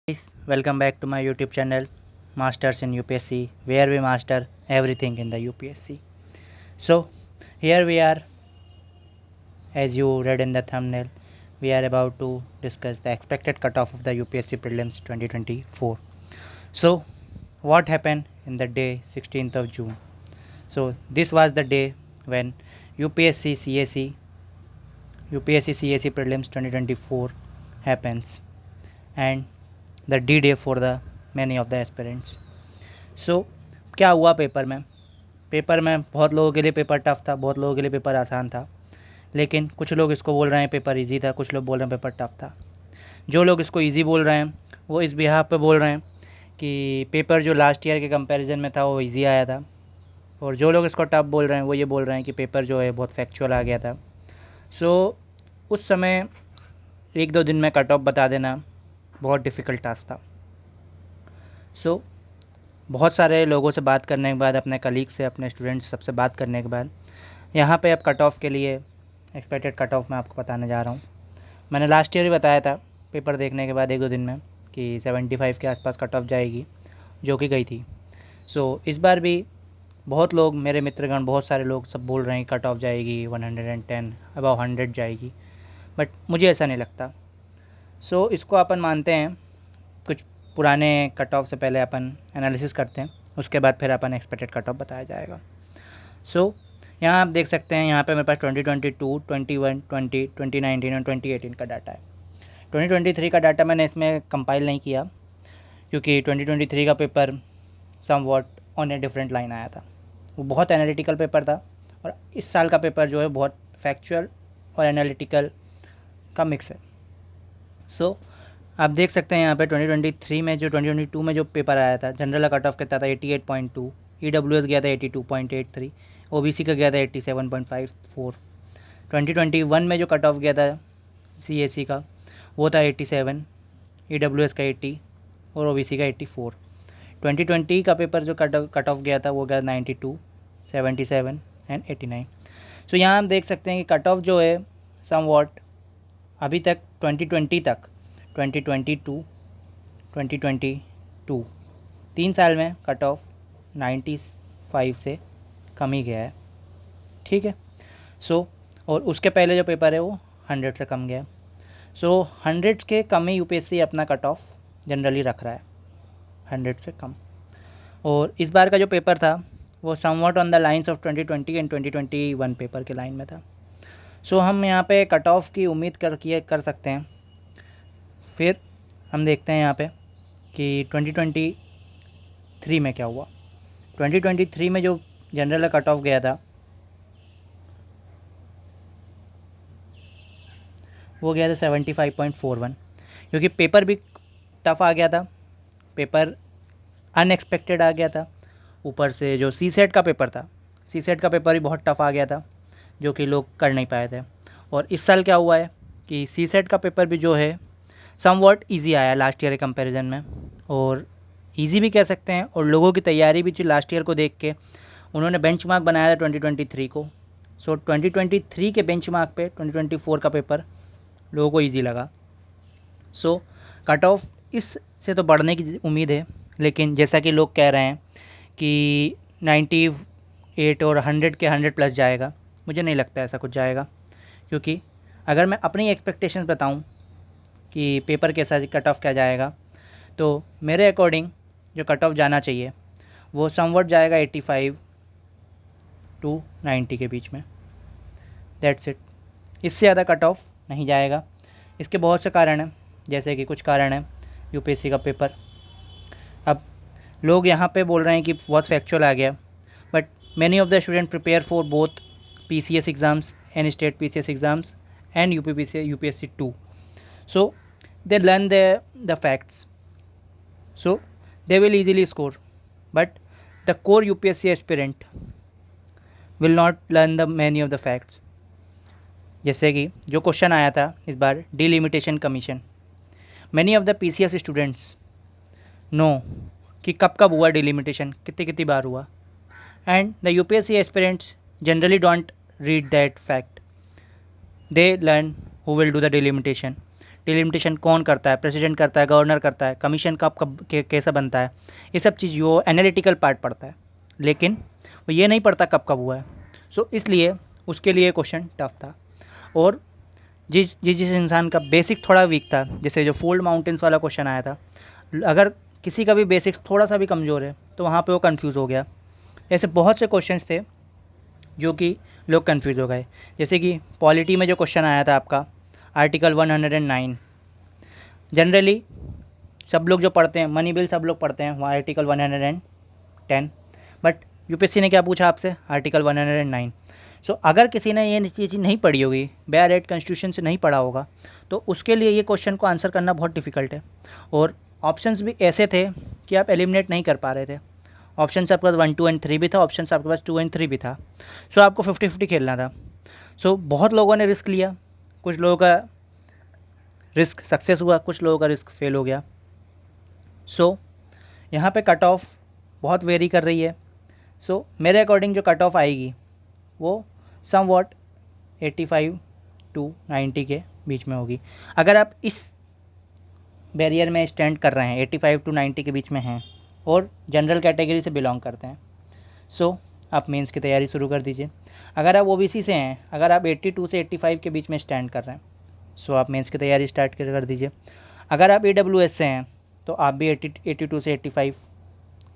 Guys, welcome back to my YouTube channel Masters in UPSC, where we master everything in the UPSC. So here we are, as you read in the thumbnail, we are about to discuss the expected cutoff of the UPSC prelims 2024. So what happened in the day 16th of June? So this was the day when UPSC CAC prelims 2024 happens, and the D-Day for the many of the aspirants. सो क्या हुआ paper में बहुत लोगों के लिए paper tough था, बहुत लोगों के लिए पेपर आसान था, लेकिन कुछ लोग इसको बोल रहे हैं पेपर इजी था, कुछ लोग बोल रहे हैं पेपर टफ था। जो लोग इसको इजी बोल रहे हैं वो इस बिहाफ पे बोल रहे हैं कि पेपर जो लास्ट ईयर के कंपैरिजन में था वो इजी आया था, और जो लोग इसको टफ बोल रहे हैं वो ये बोल रहे हैं कि पेपर जो है बहुत फैक्चुअल आ गया था। सो उस समय 1-2 दिन में कट ऑफ बता देना बहुत डिफ़िकल्ट टास्क था। सो बहुत सारे लोगों से बात करने के बाद, अपने कलीग से, अपने स्टूडेंट्स सबसे बात करने के बाद, यहाँ पे अब कट ऑफ के लिए एक्सपेक्टेड कट ऑफ मैं आपको बताने जा रहा हूँ। मैंने लास्ट ईयर ही बताया था पेपर देखने के बाद 1-2 दिन में कि 75 के आसपास कट ऑफ जाएगी, जो कि गई थी। सो इस बार भी बहुत लोग, मेरे मित्रगण, बहुत सारे लोग सब बोल रहे हैं कट ऑफ जाएगी 110 अबव 100 जाएगी, बट मुझे ऐसा नहीं लगता। सो इसको अपन मानते हैं, कुछ पुराने कट ऑफ से पहले अपन एनालिसिस करते हैं, उसके बाद फिर अपन एक्सपेक्टेड कट ऑफ बताया जाएगा। सो यहाँ आप देख सकते हैं, यहाँ पे मेरे पास 2022, 21, 20, 2019 और 2018 का डाटा है। 2023 का डाटा मैंने इसमें कंपाइल नहीं किया, क्योंकि 2023 का paper somewhat on a different line आया था। वो बहुत एनालिटिकल पेपर था, और इस साल का पेपर जो है बहुत फैक्चुअल और एनालिटिकल का मिक्स है। सो आप देख सकते हैं यहाँ पे 2023 में जो 2022 में जो पेपर आया था, जनरल का कट ऑफ कितना था 88.2, EWS गया था 82.83, OBC का गया था 87.54। 2021 में जो कट ऑफ गया था CAC का वो था 87, EWS का 80 और OBC का 84। 2020 का पेपर जो कट ऑफ गया था वो गया 92, 77 एंड 89। सो यहाँ हम देख सकते हैं कि कट ऑफ जो है सम वॉट अभी तक 2022, 2022 3 साल में कट ऑफ 95 से कम ही गया है, ठीक है। सो और उसके पहले जो पेपर है वो 100 से कम गया। सो 100 के कम ही UPSC अपना कट ऑफ जनरली रख रहा है, 100 से कम। और इस बार का जो पेपर था वो somewhat on the lines of 2020 and 2021 paper के लाइन में था। सो हम यहाँ पे कट ऑफ की उम्मीद कर सकते हैं। फिर हम देखते हैं यहाँ पे कि 2023 में क्या हुआ। 2023 में जो जनरल कट ऑफ गया था वो गया था 75.41, क्योंकि पेपर भी टफ आ गया था, पेपर अनएक्सपेक्टेड आ गया था। ऊपर से जो CSET का पेपर था, CSET का पेपर भी बहुत टफ आ गया था, जो कि लोग कर नहीं पाए थे। और इस साल क्या हुआ है कि CSET का पेपर भी जो है समवॉट इजी आया लास्ट ईयर के कंपैरिजन में, और इजी भी कह सकते हैं। और लोगों की तैयारी भी लास्ट ईयर को देख के उन्होंने बेंचमार्क बनाया था 2023 को। सो 2023 के बेंचमार्क पे 2024 का पेपर लोगों को इजी लगा। सो कट ऑफ इस से तो बढ़ने की उम्मीद है, लेकिन जैसा कि लोग कह रहे हैं कि 98 और 100 के 100 प्लस जाएगा, मुझे नहीं लगता ऐसा कुछ जाएगा। क्योंकि अगर मैं अपनी एक्सपेक्टेशंस बताऊं कि पेपर कैसा कट ऑफ क्या जाएगा, तो मेरे अकॉर्डिंग जो कट ऑफ जाना चाहिए वो समवट जाएगा 85 टू 90 के बीच में, दैट्स इट। इससे ज़्यादा कट ऑफ नहीं जाएगा। इसके बहुत से कारण हैं, जैसे कि कुछ कारण हैं UPSC का पेपर। अब लोग यहाँ पे बोल रहे हैं कि बहुत फैक्चुअल आ गया, but many of the student prepare for both PCS exams and state PCS exams and UPSC 2. So they learn the facts, so they will easily score. But the core UPSC aspirant will not learn the many of the facts. जैसे कि जो question आया था इस बार, delimitation commission, many of the PCS students know कि कब कब हुआ डिलिमिटेशन, कितनी कितनी बार हुआ, and the UPSC aspirants generally don't read that fact, they learn who will do the delimitation delimitation कौन करता है, प्रेसिडेंट करता है, गवर्नर करता है, कमीशन कब कब कैसे बनता है, ये सब चीज़ वो एनालिटिकल पार्ट पढ़ता है, लेकिन वो ये नहीं पढ़ता कब कब हुआ है। सो इसलिए उसके लिए क्वेश्चन टफ था। और जिस इंसान का बेसिक थोड़ा वीक था, जैसे जो फोल्ड माउंटेन्स वाला क्वेश्चन आया था, अगर किसी का भी बेसिक्स थोड़ा सा भी कमज़ोर है तो वहाँ पे वो कंफ्यूज हो गया। ऐसे बहुत से क्वेश्चंस थे जो कि लोग कंफ्यूज हो गए। जैसे कि पॉलिटी में जो क्वेश्चन आया था आपका आर्टिकल 109, जनरली सब लोग जो पढ़ते हैं, मनी बिल सब लोग पढ़ते हैं, वहाँ आर्टिकल 110, बट यूपीएससी ने क्या पूछा आपसे, आर्टिकल 109। सो अगर किसी ने ये चीज़ नहीं पढ़ी होगी, बेयर एट कॉन्स्टिट्यूशन से नहीं पढ़ा होगा, तो उसके लिए ये क्वेश्चन को आंसर करना बहुत डिफ़िकल्ट है। और ऑप्शंस भी ऐसे थे कि आप एलिमिनेट नहीं कर पा रहे थे। ऑप्शन आपके पास 1, 2 एंड 3 भी था, ऑप्शन आपके पास 2 एंड 3 भी था। सो आपको 50-50 खेलना था। सो बहुत लोगों ने रिस्क लिया, कुछ लोगों का रिस्क सक्सेस हुआ, कुछ लोगों का रिस्क फेल हो गया। सो यहाँ पे कट ऑफ बहुत वेरी कर रही है। सो मेरे अकॉर्डिंग जो कट ऑफ आएगी वो सम वॉट 85 to 90 के बीच में होगी। अगर आप इस बैरियर में स्टैंड कर रहे हैं, 85 to 90 के बीच में हैं और जनरल कैटेगरी से बिलोंग करते हैं, सो आप मेंस की तैयारी शुरू कर दीजिए। अगर आप ओबीसी से हैं, अगर आप 82 से 85 के बीच में स्टैंड कर रहे हैं, सो आप मेंस की तैयारी स्टार्ट कर दीजिए। अगर आप ईडब्ल्यूएस से हैं तो आप भी 82 से 85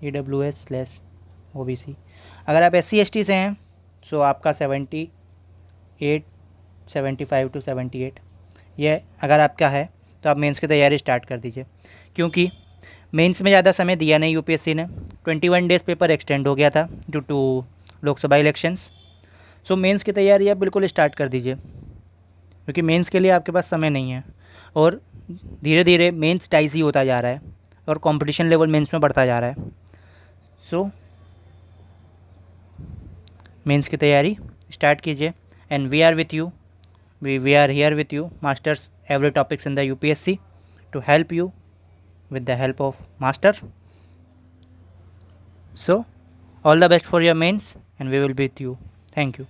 EWS/OBC। अगर आप SC/ST से हैं सो आपका 75 to 78 ये अगर आपका है तो आप मेंस की तैयारी स्टार्ट कर दीजिए, क्योंकि मेंस में ज़्यादा समय दिया नहीं यूपीएससी ने। 21 डेज़ पेपर एक्सटेंड हो गया था due to Lok Sabha elections. So mains की तैयारी आप बिल्कुल स्टार्ट कर दीजिए, क्योंकि मेंस के लिए आपके पास समय नहीं है और धीरे धीरे मेंस टाइसी होता जा रहा है और कंपटीशन लेवल मेंस में बढ़ता जा रहा है। सो मेंस की तैयारी स्टार्ट कीजिए and we are with you, we are here with you, masters every topics in the UPSC to help you with the help of master. So all the best for your mains and we will be with you. Thank you.